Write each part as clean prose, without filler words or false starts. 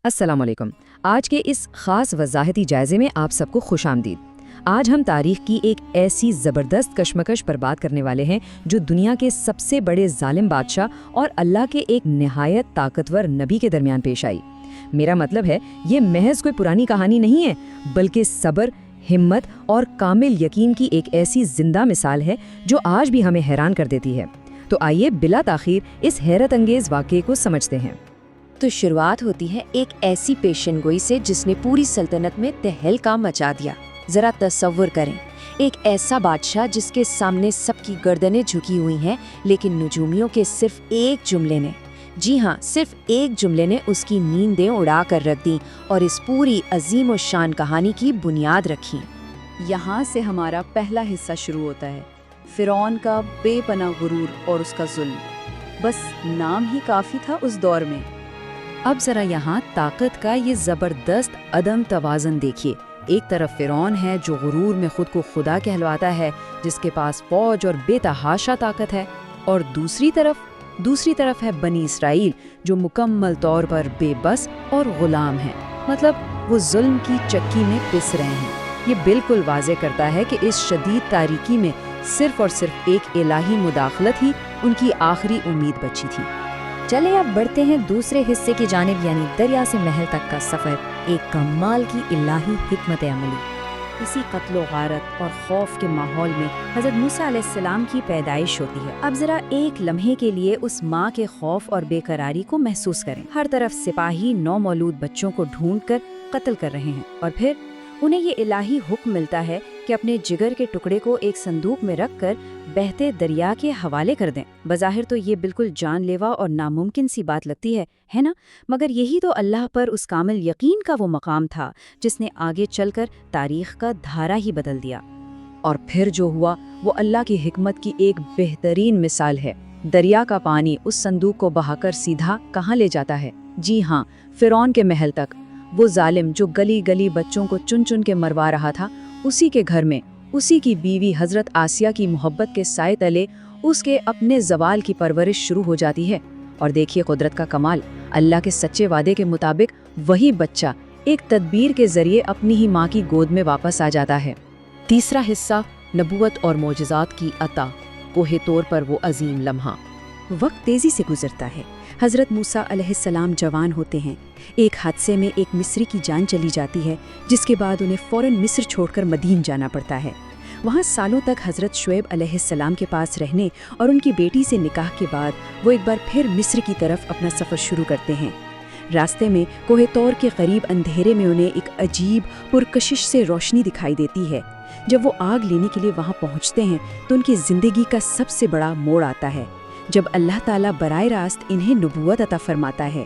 السلام علیکم۔ آج کے اس خاص وضاحتی جائزے میں آپ سب کو خوش آمدید۔ آج ہم تاریخ کی ایک ایسی زبردست کشمکش پر بات کرنے والے ہیں جو دنیا کے سب سے بڑے ظالم بادشاہ اور اللہ کے ایک نہایت طاقتور نبی کے درمیان پیش آئی۔ میرا مطلب ہے یہ محض کوئی پرانی کہانی نہیں ہے، بلکہ صبر، ہمت اور کامل یقین کی ایک ایسی زندہ مثال ہے جو آج بھی ہمیں حیران کر دیتی ہے۔ تو آئیے بلا تاخیر اس حیرت انگیز واقعے کو سمجھتے ہیں۔ تو شروعات ہوتی ہے ایک ایسی پیشن گوئی سے جس نے پوری سلطنت میں تہلکہ مچا دیا۔ ذرا تصور کریں، ایک ایسا بادشاہ جس کے سامنے سب کی گردنیں جھکی ہوئی ہیں، لیکن نجومیوں کے صرف ایک جملے نے، جی ہاں صرف ایک جملے نے اس کی نیندیں اڑا کر رکھ دیں اور اس پوری عظیم و شان کہانی کی بنیاد رکھی۔ یہاں سے ہمارا پہلا حصہ شروع ہوتا ہے، فرعون کا بے پناہ غرور اور اس کا ظلم۔ بس نام ہی کافی تھا اس دور میں۔ اب ذرا یہاں طاقت کا یہ زبردست عدم توازن دیکھیے۔ ایک طرف فرعون ہے جو غرور میں خود کو خدا کہلواتا ہے، جس کے پاس فوج اور بے تحاشا طاقت ہے، اور دوسری طرف ہے بنی اسرائیل جو مکمل طور پر بے بس اور غلام ہیں، مطلب وہ ظلم کی چکی میں پس رہے ہیں۔ یہ بالکل واضح کرتا ہے کہ اس شدید تاریکی میں صرف اور صرف ایک الہی مداخلت ہی ان کی آخری امید بچی تھی۔ چلے اب بڑھتے ہیں دوسرے حصے کی جانب، یعنی دریا سے محل تک کا سفر، ایک کمال کی الہی حکمت عملی۔ اسی قتل و غارت اور خوف کے ماحول میں حضرت موسیٰ علیہ السلام کی پیدائش ہوتی ہے۔ اب ذرا ایک لمحے کے لیے اس ماں کے خوف اور بے قراری کو محسوس کریں۔ ہر طرف سپاہی نومولود بچوں کو ڈھونڈ کر قتل کر رہے ہیں، اور پھر انہیں یہ الہی حکم ملتا ہے کہ اپنے جگر کے ٹکڑے کو ایک صندوق میں رکھ کر بہتے دریا کے حوالے کر دیں۔ بظاہر تو یہ بالکل جان لیوا اور ناممکن سی بات لگتی ہے نا؟ مگر یہی تو اللہ پر اس کامل یقین کا وہ مقام تھا جس نے آگے چل کر تاریخ کا دھارا ہی بدل دیا۔ اور پھر جو ہوا وہ اللہ کی حکمت کی ایک بہترین مثال ہے۔ دریا کا پانی اس صندوق کو بہا کر سیدھا کہاں لے جاتا ہے؟ جی ہاں، فرعون کے محل تک۔ وہ ظالم جو گلی گلی بچوں کو چن چن کے مروا رہا تھا، اسی کے گھر میں اسی کی بیوی حضرت آسیہ کی محبت کے سائے تلے اس کے اپنے زوال کی پرورش شروع ہو جاتی ہے۔ اور دیکھیے قدرت کا کمال، اللہ کے سچے وعدے کے مطابق وہی بچہ ایک تدبیر کے ذریعے اپنی ہی ماں کی گود میں واپس آ جاتا ہے۔ تیسرا حصہ، نبوت اور معجزات کی عطا، کوہ طور پر وہ عظیم لمحہ۔ وقت تیزی سے گزرتا ہے۔ حضرت موسیٰ علیہ السلام جوان ہوتے ہیں۔ ایک حادثے میں ایک مصری کی جان چلی جاتی ہے، جس کے بعد انہیں فوراً مصر چھوڑ کر مدین جانا پڑتا ہے۔ وہاں سالوں تک حضرت شعیب علیہ السلام کے پاس رہنے اور ان کی بیٹی سے نکاح کے بعد وہ ایک بار پھر مصر کی طرف اپنا سفر شروع کرتے ہیں۔ راستے میں کوہ طور کے قریب اندھیرے میں انہیں ایک عجیب پرکشش سے روشنی دکھائی دیتی ہے۔ جب وہ آگ لینے کے لیے وہاں پہنچتے ہیں تو ان کی زندگی کا سب سے بڑا موڑ آتا ہے، جب اللہ تعالیٰ براہ راست انہیں نبوت عطا فرماتا ہے۔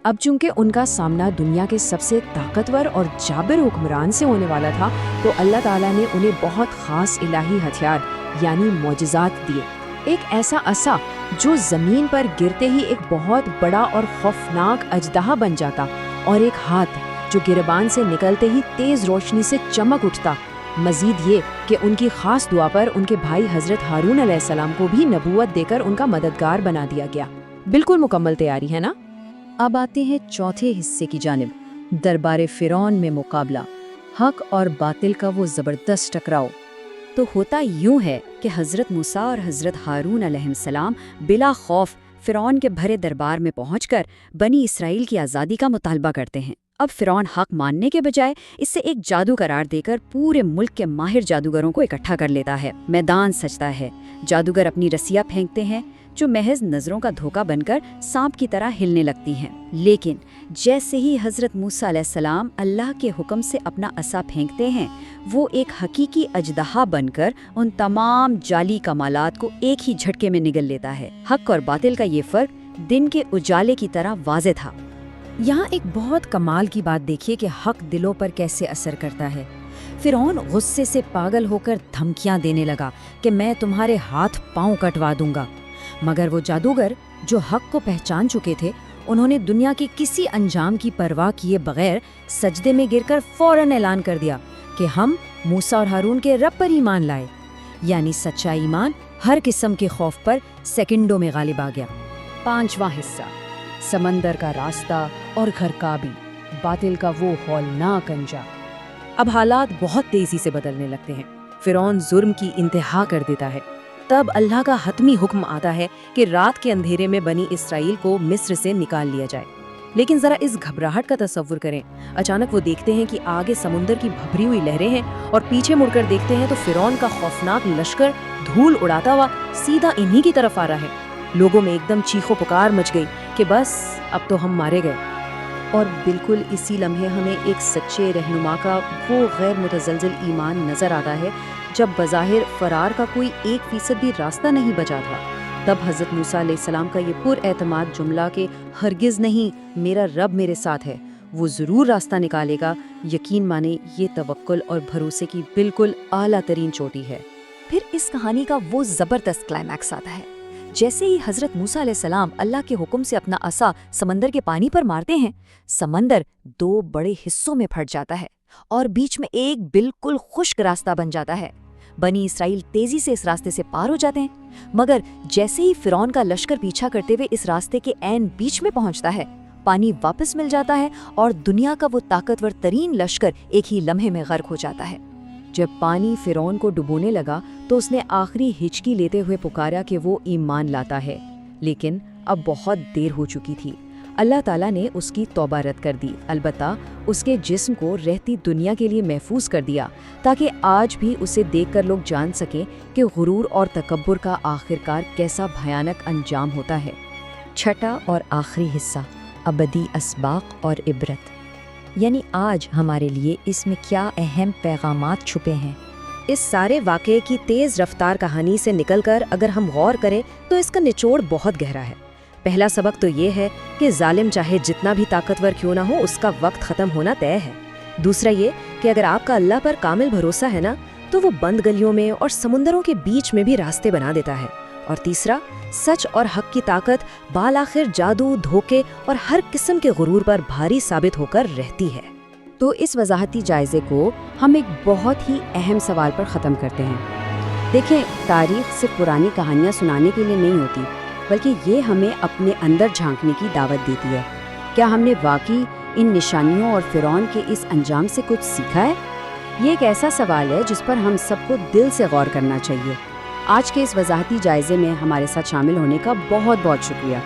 اب چونکہ ان کا سامنا دنیا کے سب سے طاقتور اور جابر حکمران سے ہونے والا تھا، تو اللہ تعالیٰ نے انہیں بہت خاص الہی ہتھیار یعنی معجزات دیے۔ ایک ایسا عصا جو زمین پر گرتے ہی ایک بہت بڑا اور خوفناک اژدہا بن جاتا، اور ایک ہاتھ جو گریبان سے نکلتے ہی تیز روشنی سے چمک اٹھتا۔ مزید یہ کہ ان کی خاص دعا پر ان کے بھائی حضرت ہارون علیہ السلام کو بھی نبوت دے کر ان کا مددگار بنا دیا گیا۔ بالکل مکمل تیاری ہے نا؟ اب آتے ہیں چوتھے حصے کی جانب، دربار فرعون میں مقابلہ، حق اور باطل کا وہ زبردست ٹکراؤ۔ تو ہوتا یوں ہے کہ حضرت موسیٰ اور حضرت ہارون علیہ السلام بلا خوف فرعون کے بھرے دربار میں پہنچ کر بنی اسرائیل کی آزادی کا مطالبہ کرتے ہیں۔ اب فرعون حق ماننے کے بجائے اسے ایک جادو قرار دے کر پورے ملک کے ماہر جادوگروں کو اکٹھا کر لیتا ہے۔ میدان سجتا ہے، جادوگر اپنی رسیاں پھینکتے ہیں جو محض نظروں کا دھوکہ بن کر سانپ کی طرح ہلنے لگتی ہیں۔ لیکن جیسے ہی حضرت موسیٰ علیہ السلام اللہ کے حکم سے اپنا عصا پھینکتے ہیں، وہ ایک حقیقی اژدہا بن کر ان تمام جعلی کمالات کو ایک ہی جھٹکے میں نگل لیتا ہے۔ حق اور باطل کا یہ فرق دن کے اجالے کی طرح واضح تھا۔ یہاں ایک بہت کمال کی بات دیکھیے کہ حق دلوں پر کیسے اثر کرتا ہے۔ فرعون غصے سے پاگل ہو کر دھمکیاں دینے لگا کہ میں تمہارے ہاتھ پاؤں کٹوا دوں گا، مگر وہ جادوگر جو حق کو پہچان چکے تھے، انہوں نے دنیا کے کسی انجام کی پرواہ کیے بغیر سجدے میں گر کر فوراً اعلان کر دیا کہ ہم موسیٰ اور ہارون کے رب پر ایمان لائے۔ یعنی سچا ایمان ہر قسم کے خوف پر سیکنڈوں میں غالب آ گیا۔ پانچواں حصہ، سمندر کا راستہ اور گھر کا بھی، باطل کا وہ ہولناک انجام۔ اب حالات بہت تیزی سے بدلنے لگتے ہیں۔ فرعون جرم کی انتہا کر دیتا ہے۔ تب اللہ کا حتمی حکم آتا ہے کہ رات کے اندھیرے میں بنی اسرائیل کو مصر سے نکال لیا جائے۔ لیکن ذرا اس گھبراہٹ کا تصور کریں۔ اچانک وہ دیکھتے ہیں کہ آگے سمندر کی بھبری ہوئی لہریں ہیں، اور پیچھے مڑ کر دیکھتے ہیں تو فرعون کا خوفناک لشکر دھول اڑاتا ہوا سیدھا انہی کی طرف آ رہا ہے۔ لوگوں میں ایک دم چیخو پکار مچ گئی کہ بس اب تو ہم مارے گئے۔ اور بالکل اسی لمحے ہمیں ایک سچے رہنما کا وہ غیر متزلزل ایمان نظر آتا ہے جب بظاہر فرار کا کوئی 1% بھی راستہ نہیں بچا تھا۔ تب حضرت موسیٰ علیہ السلام کا یہ پر اعتماد جملہ کہ ہرگز نہیں، میرا رب میرے ساتھ ہے، وہ ضرور راستہ نکالے گا، یقین مانے یہ توکل اور بھروسے کی بالکل اعلیٰ ترین چوٹی ہے۔ پھر اس کہانی کا وہ زبردست کلائمیکس آتا ہے۔ جیسے ہی حضرت موسیٰ علیہ السلام اللہ کے حکم سے اپنا عصا سمندر کے پانی پر مارتے ہیں، سمندر 2 بڑے حصوں میں پھٹ جاتا ہے اور بیچ میں ایک بالکل خشک راستہ بن جاتا ہے۔ بنی اسرائیل تیزی سے اس راستے سے پار ہو جاتے ہیں، مگر جیسے ہی فرعون کا لشکر پیچھا کرتے ہوئے اس راستے کے عین بیچ میں پہنچتا ہے، پانی واپس مل جاتا ہے اور دنیا کا وہ طاقتور ترین لشکر ایک ہی لمحے میں غرق ہو جاتا ہے۔ جب پانی فرعون کو ڈبونے لگا تو اس نے آخری ہچکی لیتے ہوئے پکارا کہ وہ ایمان لاتا ہے، لیکن اب بہت دیر ہو چکی تھی۔ اللہ تعالیٰ نے اس کی توبہ رد کر دی، البتہ اس کے جسم کو رہتی دنیا کے لیے محفوظ کر دیا تاکہ آج بھی اسے دیکھ کر لوگ جان سکیں کہ غرور اور تکبر کا آخرکار کیسا بھیانک انجام ہوتا ہے۔ چھٹا اور آخری حصہ، ابدی اسباق اور عبرت، یعنی آج ہمارے لیے اس میں کیا اہم پیغامات چھپے ہیں۔ اس سارے واقعے کی تیز رفتار کہانی سے نکل کر اگر ہم غور کریں تو اس کا نچوڑ بہت گہرا ہے۔ پہلا سبق تو یہ ہے کہ ظالم چاہے جتنا بھی طاقتور کیوں نہ ہو، اس کا وقت ختم ہونا طے ہے۔ دوسرا یہ کہ اگر آپ کا اللہ پر کامل بھروسہ ہے نا، تو وہ بند گلیوں میں اور سمندروں کے بیچ میں بھی راستے بنا دیتا ہے۔ اور تیسرا، سچ اور حق کی طاقت بالآخر جادو، دھوکے اور ہر قسم کے غرور پر بھاری ثابت ہو کر رہتی ہے۔ تو اس وضاحتی جائزے کو ہم ایک بہت ہی اہم سوال پر ختم کرتے ہیں۔ دیکھیں، تاریخ صرف پرانی کہانیاں سنانے کے لیے نہیں ہوتی، بلکہ یہ ہمیں اپنے اندر جھانکنے کی دعوت دیتی ہے۔ کیا ہم نے واقعی ان نشانیوں اور فرعون کے اس انجام سے کچھ سیکھا ہے؟ یہ ایک ایسا سوال ہے جس پر ہم سب کو دل سے غور کرنا چاہیے۔ آج کے اس وضاحتی جائزے میں ہمارے ساتھ شامل ہونے کا بہت بہت شکریہ۔